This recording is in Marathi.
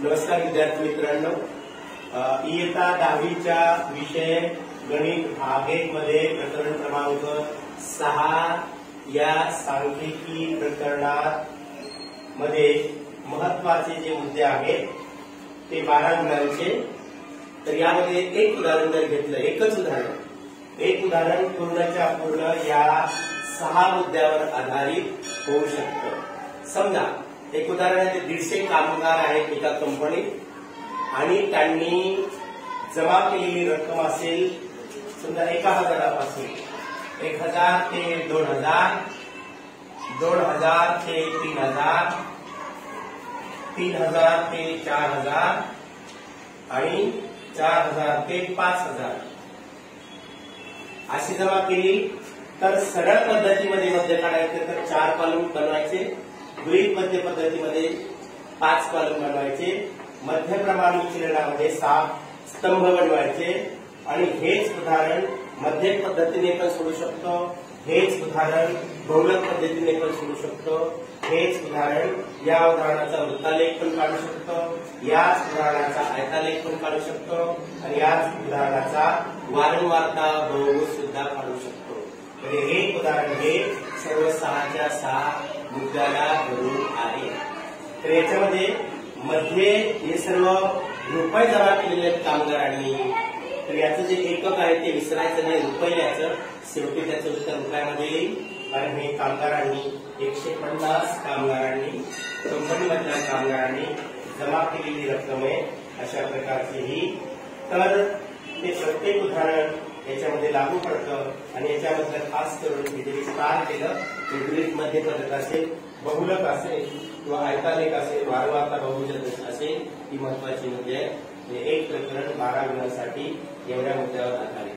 नमस्कार विद्यार्थी मित्रांनो, इयत्ता 10वीच्या विषय गणित भाग 1 मध्ये प्रकरण क्रमांक 6 या सांख्यिकी प्रकरणात मध्ये महत्वाचे जे मुद्दे आहेत ते 12 गुणांचे। तर यामध्ये एक उदाहरण जर घेतलं, एक उदाहरण पूर्णच्या पूर्ण या 6 मुद्द्यावर आधारित होऊ शकतं। समजा एक उदाहरण आहे, 150 कामगार आहेत एका कंपनीत आणि त्यांनी जमा केलेली रक्कम असेल समजा 1000 पासून 1000 ते 2000, 2000 ते 3000, 3000 ते 4000 आणि 4000 ते 5000 अशी जमा केली। तर सरळ पद्धतीमध्ये मध्य काढायचे तर 4 कॉलम बनवायचे, द्वित मध्य पद्धतीमध्ये 5 कॉलम बनवायचे, मध्य प्रमाण विचलनामध्ये 7 स्तंभ बनवायचे। आणि हेच उदाहरण मध्य पद्धतीने पण सोडू शकतो, हेच उदाहरण बहुलक पद्धतीने पण सोडू शकतो, हेच उदाहरण या उदाहरणाचा वृत्तालेख पण काढू शकतो, याच उदाहरणाचा आयतालेख पण काढू शकतो आणि याच उदाहरणाचा वारंवारता बहुभुज सुद्धा काढू शकतो। हे उदाहरण हे सर्व 6च्या 6 मुद्द्याला धरून आहे। तर याच्यामध्ये मध्ये हे सर्व रुपये जमा केलेले आहेत कामगारांनी। तर याचं जे एकक आहे ते विसरायचं नाही, रुपये याचं शेवटी त्याचं उत्तर रुपयामध्ये येईल। कारण हे कामगारांनी 150 कामगारांनी कंपनीमधल्या कामगारांनी जमा केलेली रक्कम आहे अशा प्रकारची ही। तर ते प्रत्येक उदाहरण याच्यामध्ये लागू पडतं आणि याच्याबद्दल खास करून जे विस्तार केलं ते गृहीत मध्य पद्धत असेल, बहुलक असेल किंवा आयतालेख असेल, वारंवारता बहुभुज असेल ही महत्वाची मुद्दे आहे। एक प्रकरण 12 गुणांसाठी एवढ्या मुद्द्यावर आधारित।